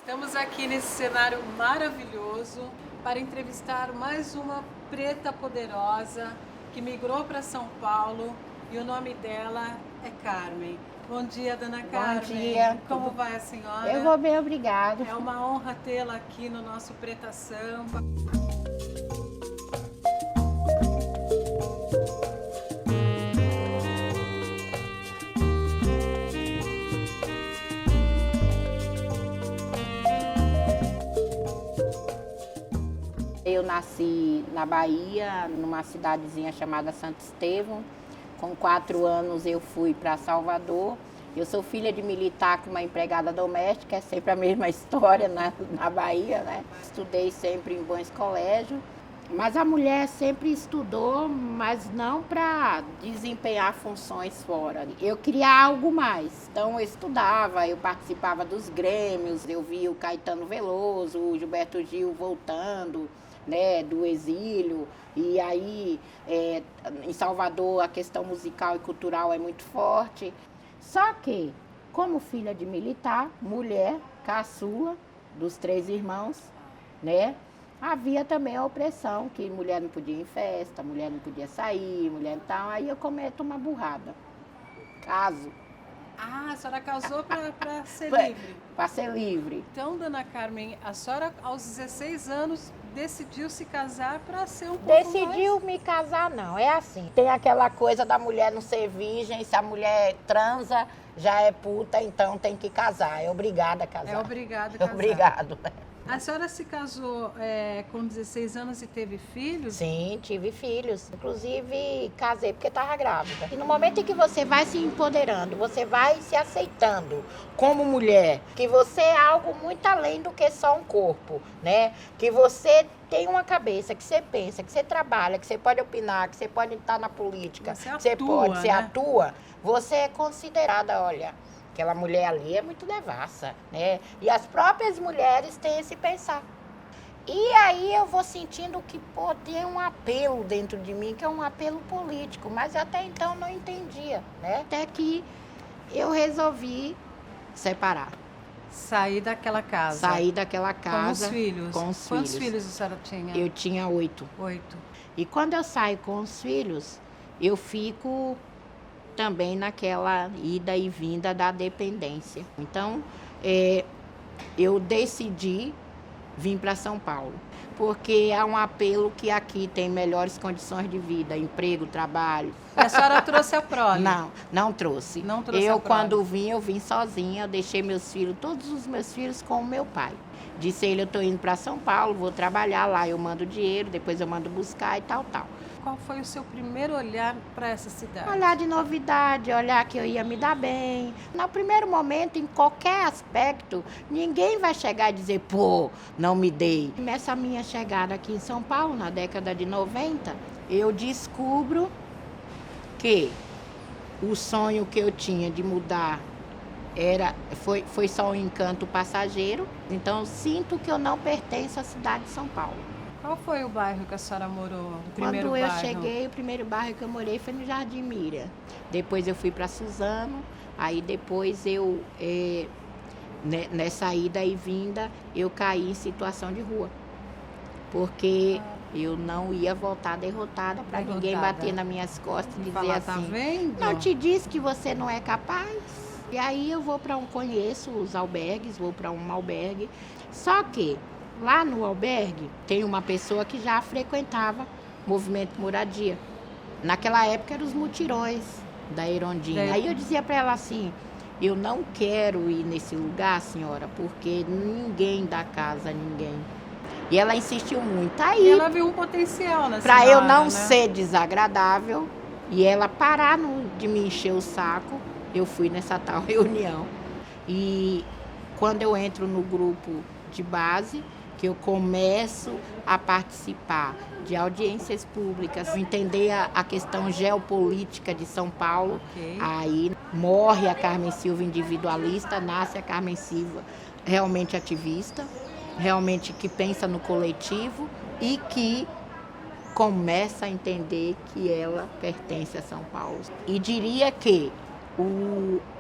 Estamos aqui nesse cenário maravilhoso para entrevistar mais uma preta poderosa que migrou para São Paulo e o nome dela é Carmen. Bom dia, dona Carmen. Bom dia. Como vai a senhora? Eu vou bem, obrigada. É uma honra tê-la aqui no nosso Preta Samba. Eu nasci na Bahia, numa cidadezinha chamada Santo Estevão. Com 4 anos eu fui para Salvador. Eu sou filha de militar com uma empregada doméstica, é sempre a mesma história na Bahia, né? Estudei sempre em bons colégios, mas a mulher sempre estudou, mas não para desempenhar funções fora. Eu queria algo mais, então eu estudava, eu participava dos grêmios, eu via o Caetano Veloso, o Gilberto Gil voltando, né, do exílio, e aí em Salvador a questão musical e cultural é muito forte. Só que, como filha de militar, mulher, caçula dos 3 irmãos, né, havia também a opressão, que mulher não podia ir em festa, mulher não podia sair, mulher tal, aí eu cometo uma burrada. Caso. Ah, a senhora casou para ser livre. Para ser livre. Então, dona Carmen, a senhora aos 16 anos decidiu se casar para ser um pouco Decidiu me casar, não, é assim. Tem aquela coisa da mulher não ser virgem, se a mulher transa, já é puta, então tem que casar, é obrigada a casar. É obrigada a É casar. obrigado. A senhora se casou com 16 anos e teve filhos? Sim, tive filhos. Inclusive, casei porque estava grávida. E no momento em que você vai se empoderando, você vai se aceitando como mulher, que você é algo muito além do que só um corpo, né? Que você tem uma cabeça, que você pensa, que você trabalha, que você pode opinar, que você pode estar na política, Você que você atua, pode, você né? atua, você é considerada, olha... Aquela mulher ali é muito devassa, né? E as próprias mulheres têm esse pensar. E aí eu vou sentindo que tem um apelo dentro de mim, que é um apelo político, mas até então não entendia, né? Até que eu resolvi separar. Sair daquela casa. Sair daquela casa. Com os filhos? Com os Quantos filhos. filhos a senhora tinha? Eu tinha 8. 8. E quando eu saio com os filhos, eu fico... também naquela ida e vinda da dependência. Então, eu decidi vir para São Paulo, porque há um apelo que aqui tem melhores condições de vida, emprego, trabalho. E a senhora trouxe a prole? Não trouxe. Não trouxe Eu, a prole. quando vim, eu vim sozinha, eu deixei meus filhos, todos os meus filhos com o meu pai. Disse a ele, eu estou indo para São Paulo, vou trabalhar lá, eu mando dinheiro, depois eu mando buscar e tal. Qual foi o seu primeiro olhar para essa cidade? Olhar de novidade, olhar que eu ia me dar bem. No primeiro momento, em qualquer aspecto, ninguém vai chegar e dizer, pô, não me dei. Nessa minha chegada aqui em São Paulo, na década de 90, eu descubro que o sonho que eu tinha de mudar foi só um encanto passageiro. Então, eu sinto que eu não pertenço à cidade de São Paulo. Qual foi o bairro que a senhora morou? O primeiro Quando eu bairro? cheguei, o primeiro bairro que eu morei foi no Jardim Mira. Depois eu fui para Suzano, aí depois eu, nessa ida e vinda, eu caí em situação de rua. Porque eu não ia voltar derrotada para ninguém bater nas minhas costas e dizer Falar, assim, tá vendo? não te disse que você não é capaz? E aí eu vou para conheço os albergues, vou para um albergue. Só que lá no albergue tem uma pessoa que já frequentava o movimento Moradia. Naquela época eram os mutirões da Erondina. Aí eu dizia para ela assim, eu não quero ir nesse lugar, senhora, porque ninguém dá casa a ninguém. E ela insistiu muito. Aí, e ela viu um potencial na para senhora, eu não né? ser desagradável e ela parar de me encher o saco, eu fui nessa tal reunião. E quando eu entro no grupo de base, que eu começo a participar de audiências públicas, entender a questão geopolítica de São Paulo, aí morre a Carmen Silva individualista, nasce a Carmen Silva realmente ativista, realmente que pensa no coletivo e que começa a entender que ela pertence a São Paulo. E diria que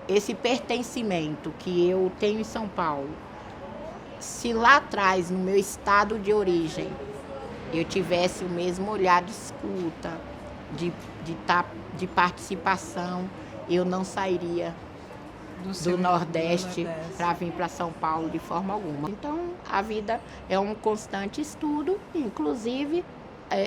esse pertencimento que eu tenho em São Paulo se lá atrás, no meu estado de origem, eu tivesse o mesmo olhar de escuta, de participação, eu não sairia do Nordeste para vir para São Paulo de forma alguma. Então, a vida é um constante estudo, inclusive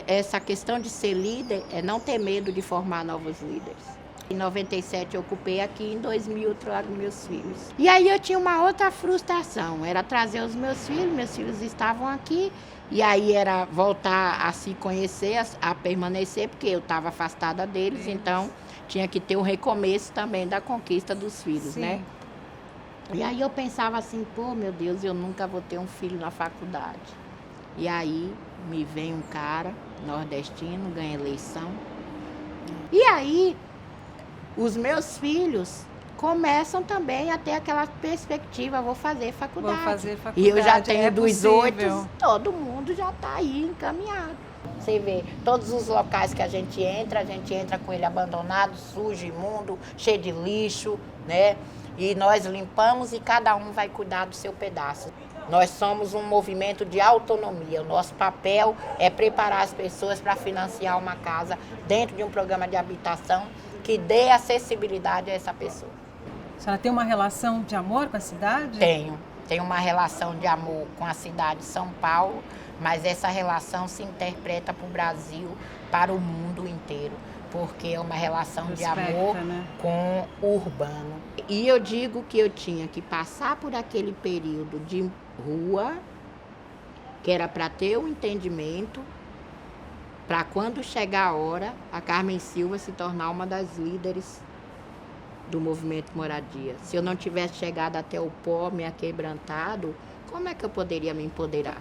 essa questão de ser líder é não ter medo de formar novos líderes. Em 97 eu ocupei aqui, em 2000 eu trago meus filhos. E aí eu tinha uma outra frustração, era trazer os meus filhos estavam aqui, e aí era voltar a se conhecer, a permanecer, porque eu estava afastada deles, então tinha que ter um recomeço também da conquista dos filhos, Sim. né? E aí eu pensava assim, pô, meu Deus, eu nunca vou ter um filho na faculdade. E aí me vem um cara nordestino, ganha eleição. E aí os meus filhos começam também a ter aquela perspectiva, vou fazer faculdade. Vou fazer faculdade. E eu já tenho dos possível. 8, todo mundo já está aí encaminhado. Você vê, todos os locais que a gente entra com ele abandonado, sujo, imundo, cheio de lixo, né? E nós limpamos e cada um vai cuidar do seu pedaço. Nós somos um movimento de autonomia. O nosso papel é preparar as pessoas para financiar uma casa dentro de um programa de habitação que dê acessibilidade a essa pessoa. A senhora tem uma relação de amor com a cidade? Tenho uma relação de amor com a cidade de São Paulo, mas essa relação se interpreta para o Brasil, para o mundo inteiro, porque é uma relação de amor, né, com o urbano. E eu digo que eu tinha que passar por aquele período de rua, que era para ter um entendimento, para quando chegar a hora, a Carmen Silva se tornar uma das líderes do movimento Moradia. Se eu não tivesse chegado até o pó, me aquebrantado, como é que eu poderia me empoderar?